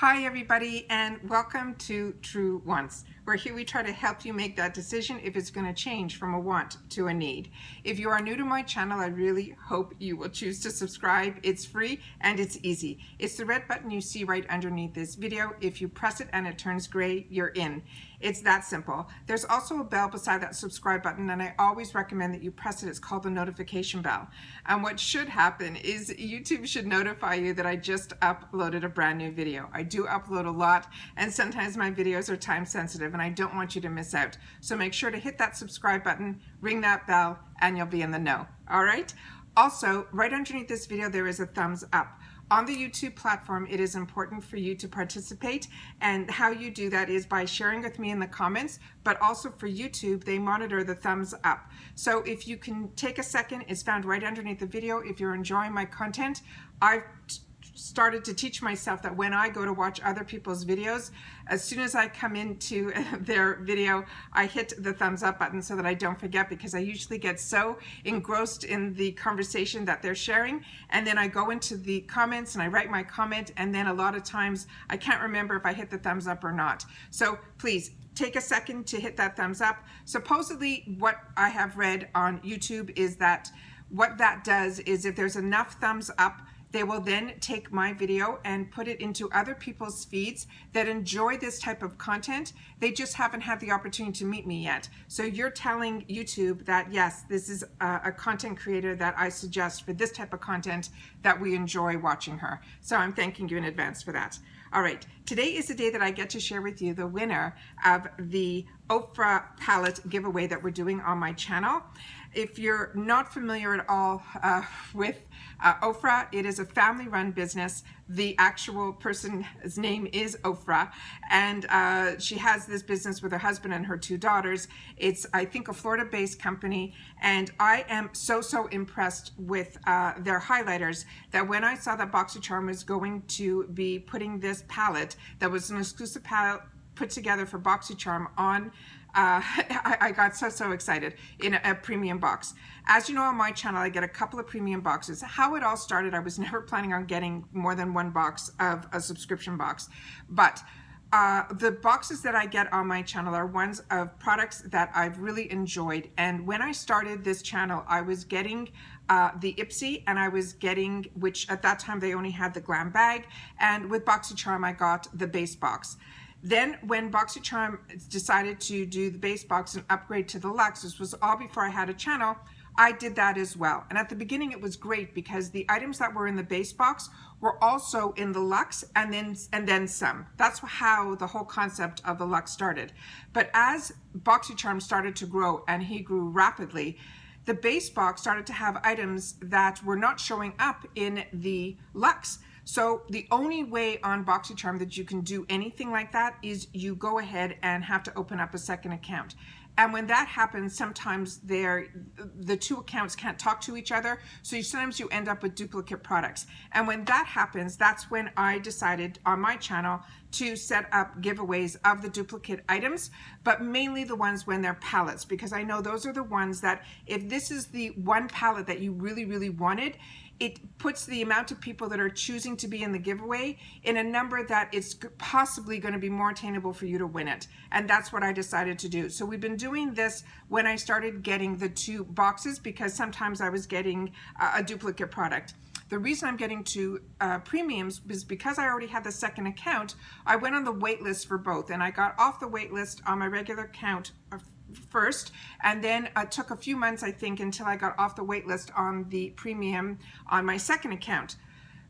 Hi everybody, and welcome to True Wants, where here we try to help you make that decision if it's going to change from a want to a need. If you are new to my channel, I really hope you will choose to subscribe. It's free and it's easy. It's the red button you see right underneath this video. If you press it and it turns gray, you're in. It's that simple. There's also a bell beside that subscribe button, and I always recommend that you press it. It's called the notification bell. And what should happen is YouTube should notify you that I just uploaded a brand new video. I do upload a lot, and sometimes my videos are time sensitive and I don't want you to miss out. So make sure to hit that subscribe button, ring that bell, and you'll be in the know. All right? Also, right underneath this video, there is a thumbs up. On the YouTube platform, it is important for you to participate, and how you do that is by sharing with me in the comments, but also for YouTube, they monitor the thumbs up. So if you can take a second, it's found right underneath the video. If you're enjoying my content, I've started to teach myself that when I go to watch other people's videos, as soon as I come into their video, I hit the thumbs up button so that I don't forget, because I usually get so engrossed in the conversation that they're sharing, and then I go into the comments and I write my comment, and then a lot of times I can't remember if I hit the thumbs up or not. So please take a second to hit that thumbs up. Supposedly what I have read on YouTube is that what that does is if there's enough thumbs up, they will then take my video and put it into other people's feeds that enjoy this type of content. They just haven't had the opportunity to meet me yet. So you're telling YouTube that, yes, this is a content creator that I suggest for this type of content, that we enjoy watching her. So I'm thanking you in advance for that. All right, today is the day that I get to share with you the winner of the OFRA palette giveaway that we're doing on my channel. If you're not familiar at all with OFRA, it is a family-run business. The actual person's name is OFRA, and she has this business with her husband and her two daughters. It's, I think, a Florida-based company, and I am so impressed with their highlighters that when I saw that Boxycharm was going to be putting this palette, that was an exclusive palette put together for Boxycharm on, I got so excited, in a premium box. As you know, on my channel, I get a couple of premium boxes. How it all started, I was never planning on getting more than one box of a subscription box, but the boxes that I get on my channel are ones of products that I've really enjoyed. And when I started this channel, I was getting the Ipsy, and I was getting, which at that time they only had the glam bag, and with Boxycharm I got the base box. Then when Boxycharm decided to do the base box and upgrade to the Luxe, this was all before I had a channel, I did that as well. And at the beginning it was great because the items that were in the base box were also in the Luxe and then some. That's how the whole concept of the Luxe started. But as Boxycharm started to grow, and he grew rapidly, the base box started to have items that were not showing up in the Luxe. So the only way on Boxycharm that you can do anything like that is you go ahead and have to open up a second account. And when that happens, sometimes the two accounts can't talk to each other, so sometimes you end up with duplicate products. And when that happens, that's when I decided on my channel to set up giveaways of the duplicate items, but mainly the ones when they're palettes, because I know those are the ones that if this is the one palette that you really wanted, it puts the amount of people that are choosing to be in the giveaway in a number that it's possibly going to be more attainable for you to win it. And that's what I decided to do. So we've been doing this when I started getting the two boxes, because sometimes I was getting a duplicate product. The reason I'm getting two premiums is because I already had the second account. I went on the wait list for both, and I got off the wait list on my regular account first, and then it took a few months, I think, until I got off the wait list on the premium on my second account.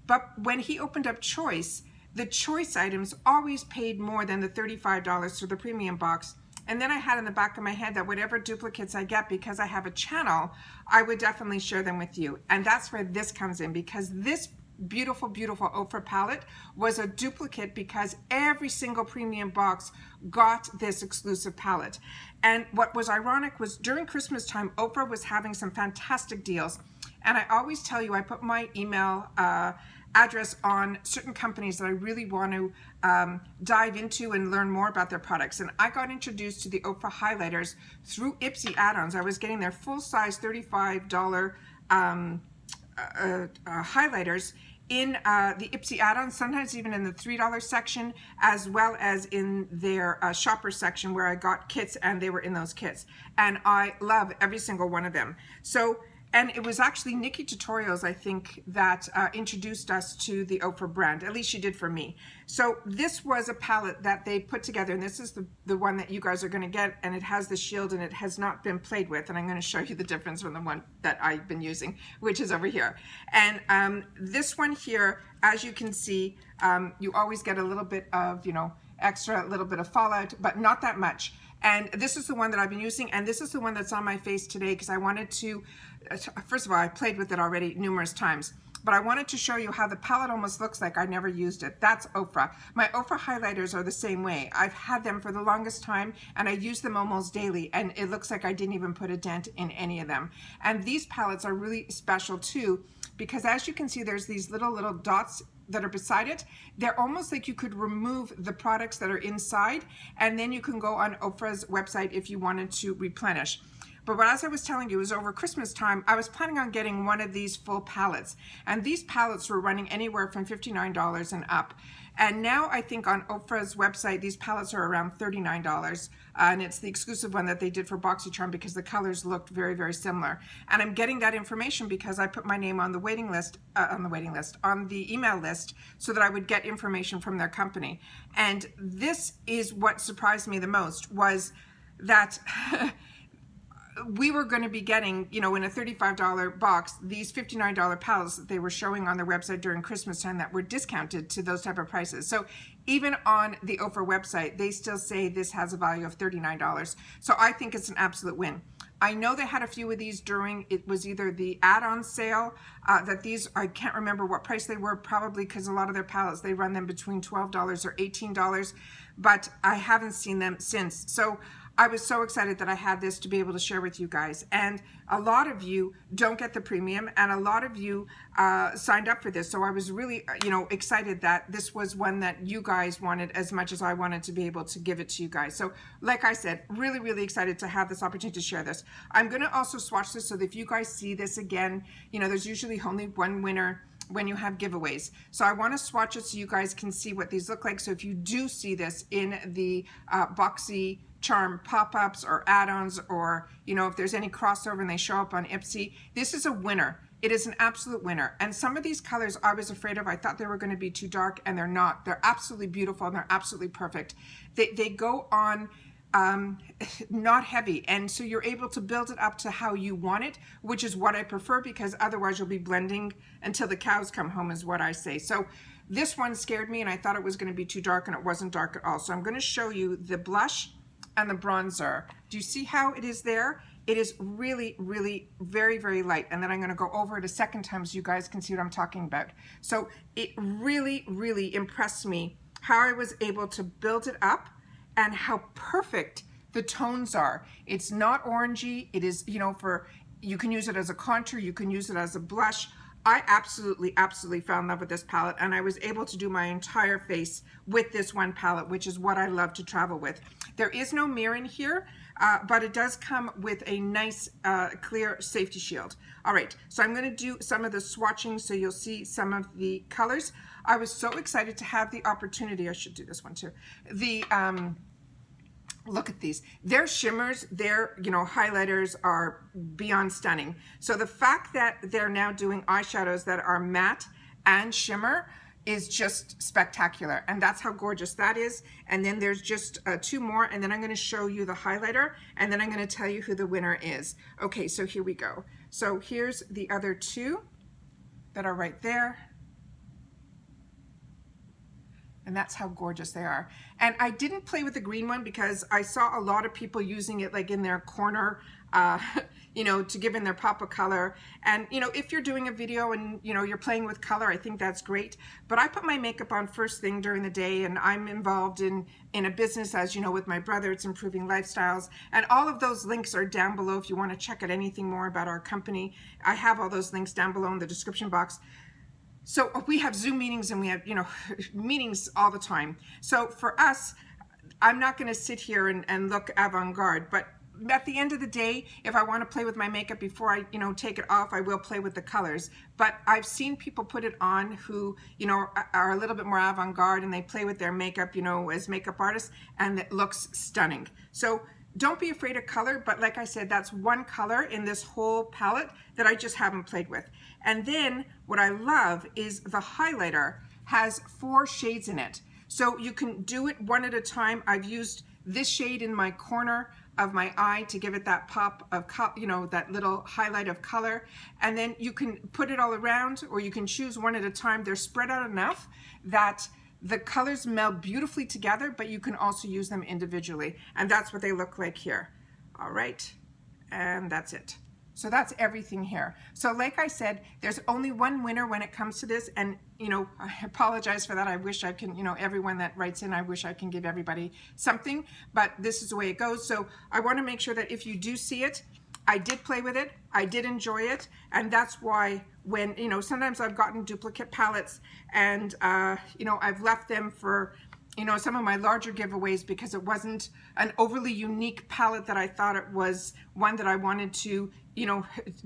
But when he opened up Choice, the Choice items always paid more than the $35 for the premium box. And then I had in the back of my head that whatever duplicates I get, because I have a channel, I would definitely share them with you. And that's where this comes in, because this beautiful OFRA palette was a duplicate, because every single premium box got this exclusive palette. And what was ironic was during Christmas time, OFRA was having some fantastic deals. And I always tell you, I put my email address on certain companies that I really want to dive into and learn more about their products. And I got introduced to the OFRA highlighters through Ipsy add-ons. I was getting their full-size $35 highlighters in the Ipsy add-ons, sometimes even in the $3 section, as well as in their shopper section where I got kits and they were in those kits. And I love every single one of them. So, and it was actually Nikki Tutorials, I think, that introduced us to the OFRA brand. At least she did for me. So this was a palette that they put together, and this is the one that you guys are going to get, and it has the shield and it has not been played with. And I'm going to show you the difference from the one that I've been using, which is over here. And this one here, as you can see, you always get a little bit of, you know, extra, a little bit of fallout, but not that much. And this is the one that I've been using, and this is the one that's on my face today because I wanted to, first of all, I played with it already numerous times, but I wanted to show you how the palette almost looks like I never used it. That's OFRA. My OFRA highlighters are the same way. I've had them for the longest time, and I use them almost daily, and it looks like I didn't even put a dent in any of them. And these palettes are really special too, because as you can see, there's these little dots that are beside it. They're almost like you could remove the products that are inside, and then you can go on OFRA's website if you wanted to replenish. But what, as I was telling you, is over Christmas time, I was planning on getting one of these full palettes. And these palettes were running anywhere from $59 and up. And now I think on OFRA's website, these palettes are around $39. And it's the exclusive one that they did for Boxycharm because the colors looked very, very similar. And I'm getting that information because I put my name on the waiting list, on the email list, so that I would get information from their company. And this is what surprised me the most, was that we were going to be getting, you know, in a $35 box, these $59 palettes that they were showing on their website during Christmas time that were discounted to those type of prices. So even on the OFRA website, they still say this has a value of $39. So I think it's an absolute win. I know they had a few of these during, it was either the add-on sale, that these, I can't remember what price they were, probably because a lot of their palettes, they run them between $12 or $18, but I haven't seen them since. So I was so excited that I had this to be able to share with you guys. And a lot of you don't get the premium, and a lot of you signed up for this. So I was really, you know, excited that this was one that you guys wanted as much as I wanted to be able to give it to you guys. So like I said, really, really excited to have this opportunity to share this. I'm going to also swatch this so that if you guys see this again, you know, there's usually only one winner when you have giveaways. So I want to swatch it so you guys can see what these look like. So if you do see this in the Boxycharm pop-ups or add-ons, or, you know, if there's any crossover and they show up on Ipsy, this is a winner. It is an absolute winner. And some of these colors I was afraid of. I thought they were going to be too dark, and they're not. They're absolutely beautiful, and they're absolutely perfect. They go on not heavy, and so you're able to build it up to how you want it, which is what I prefer, because otherwise you'll be blending until the cows come home, is what I say. So this one scared me, and I thought it was going to be too dark, and it wasn't dark at all. So I'm going to show you the blush and the bronzer. Do you see how it is there? It is really, really very, very light. And then I'm going to go over it a second time so you guys can see what I'm talking about. So it really, really impressed me how I was able to build it up and how perfect the tones are. It's not orangey. It is, you know, you can use it as a contour, you can use it as a blush. I absolutely, absolutely fell in love with this palette, and I was able to do my entire face with this one palette, which is what I love to travel with. There is no mirror in here, but it does come with a nice clear safety shield. All right, so I'm going to do some of the swatching so you'll see some of the colors. I was so excited to have the opportunity. I should do this one too. Look at these. Their shimmers, their, you know, highlighters are beyond stunning. So the fact that they're now doing eyeshadows that are matte and shimmer is just spectacular. And that's how gorgeous that is. And then there's just two more, and then I'm going to show you the highlighter, and then I'm going to tell you who the winner is. Okay, so here we go. So here's the other two that are right there. And that's how gorgeous they are. And I didn't play with the green one because I saw a lot of people using it like in their corner, you know, to give in their pop of color. And, you know, if you're doing a video and, you know, you're playing with color, I think that's great. But I put my makeup on first thing during the day, and I'm involved in a business, as you know, with my brother. It's Improving Lifestyles. And all of those links are down below if you want to check out anything more about our company. I have all those links down below in the description box. So we have Zoom meetings, and we have, you know, meetings all the time. So for us, I'm not going to sit here and look avant-garde, but at the end of the day, if I want to play with my makeup before I, take it off, I will play with the colors. But I've seen people put it on who, are a little bit more avant-garde, and they play with their makeup, as makeup artists, and it looks stunning. So don't be afraid of color, but like I said, that's one color in this whole palette that I just haven't played with. And then what I love is the highlighter has 4 shades in it. So you can do it one at a time. I've used this shade in my corner of my eye to give it that pop of, that little highlight of color. And then you can put it all around, or you can choose one at a time. They're spread out enough that the colors meld beautifully together, but you can also use them individually. And that's what they look like here. All right, and that's it. So that's everything here. So like I said, there's only one winner when it comes to this, and I apologize for that. I wish I can, everyone that writes in, I wish I can give everybody something, but this is the way it goes. So I want to make sure that if you do see it, I did play with it, I did enjoy it, and that's why when, sometimes I've gotten duplicate palettes and, I've left them for, some of my larger giveaways because it wasn't an overly unique palette that I thought it was one that I wanted to,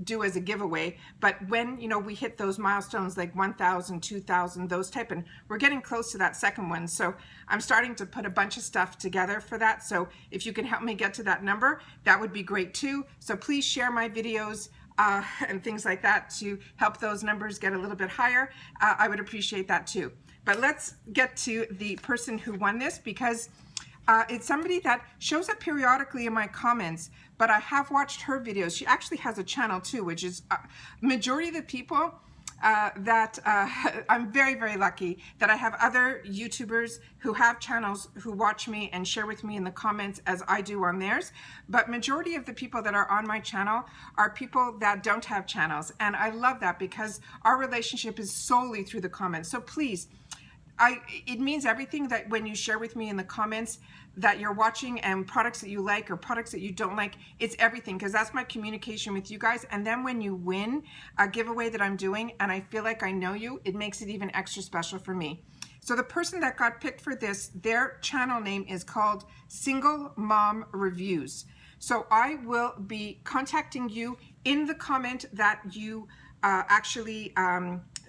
do as a giveaway. But when, we hit those milestones like 1,000, 2,000, those type, and we're getting close to that second one. So I'm starting to put a bunch of stuff together for that. So if you can help me get to that number, that would be great too. So please share my videos and things like that to help those numbers get a little bit higher. I would appreciate that too. But let's get to the person who won this, because it's somebody that shows up periodically in my comments, but I have watched her videos. She actually has a channel too, which is majority of the people that I'm very, very lucky that I have other YouTubers who have channels who watch me and share with me in the comments as I do on theirs. But majority of the people that are on my channel are people that don't have channels. And I love that because our relationship is solely through the comments. So please, it means everything that when you share with me in the comments that you're watching and products that you like or products that you don't like, it's everything, because that's my communication with you guys. And then when you win a giveaway that I'm doing and I feel like I know you, it makes it even extra special for me. So the person that got picked for this, their channel name is called Single Mom Reviews. So I will be contacting you in the comment that you actually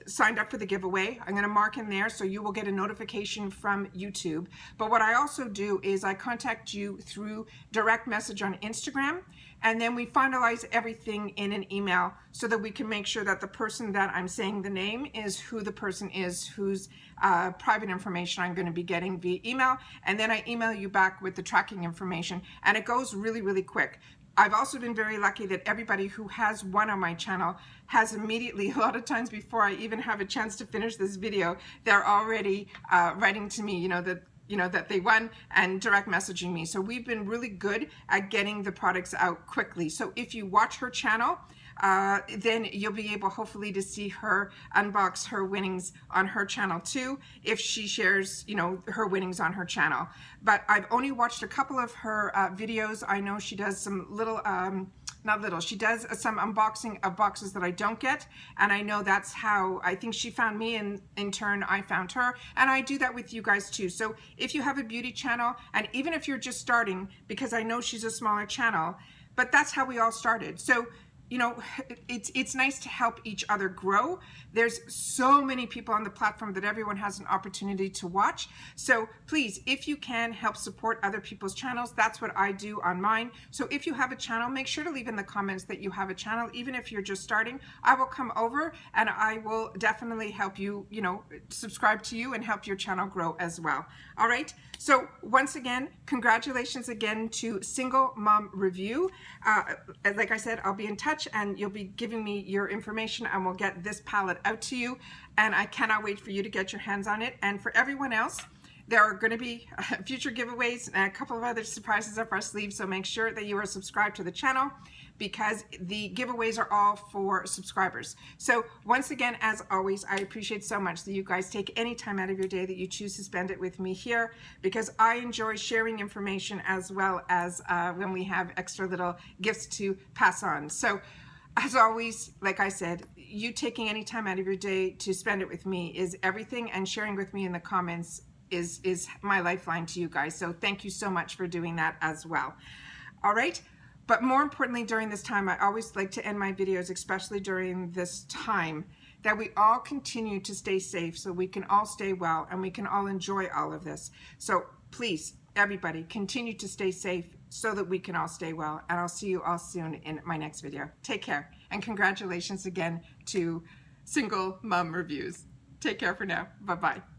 signed up for the giveaway. I'm going to mark in there so you will get a notification from YouTube. But what I also do is I contact you through direct message on Instagram, and then we finalize everything in an email so that we can make sure that the person that I'm saying the name is who the person is whose private information I'm going to be getting via email, and then I email you back with the tracking information, and it goes really, really quick. I've also been very lucky that everybody who has won on my channel has immediately, a lot of times before I even have a chance to finish this video, they're already writing to me, that they won and direct messaging me. So we've been really good at getting the products out quickly. So if you watch her channel, then you'll be able hopefully to see her unbox her winnings on her channel too, if she shares, her winnings on her channel. But I've only watched a couple of her videos. I know she does some little, she does some unboxing of boxes that I don't get. And I know that's how I think she found me, and in turn I found her. And I do that with you guys too. So if you have a beauty channel, and even if you're just starting, because I know she's a smaller channel, but that's how we all started. So it's nice to help each other grow. There's so many people on the platform that everyone has an opportunity to watch. So please, if you can, help support other people's channels. That's what I do on mine. So if you have a channel, make sure to leave in the comments that you have a channel. Even if you're just starting, I will come over and I will definitely help you, subscribe to you and help your channel grow as well. All right. So once again, congratulations again to Single Mom Review. Like I said, I'll be in touch and you'll be giving me your information and we'll get this palette out to you. And I cannot wait for you to get your hands on it. And for everyone else, there are going to be future giveaways and a couple of other surprises up our sleeves. So make sure that you are subscribed to the channel, because the giveaways are all for subscribers. So once again, as always, I appreciate so much that you guys take any time out of your day that you choose to spend it with me here, because I enjoy sharing information as well as when we have extra little gifts to pass on. So as always, like I said, you taking any time out of your day to spend it with me is everything, and sharing with me in the comments is my lifeline to you guys. So thank you so much for doing that as well. All right. But more importantly, during this time, I always like to end my videos, especially during this time, that we all continue to stay safe so we can all stay well and we can all enjoy all of this. So please, everybody, continue to stay safe so that we can all stay well. And I'll see you all soon in my next video. Take care. And congratulations again to Single Mom Reviews. Take care for now. Bye-bye.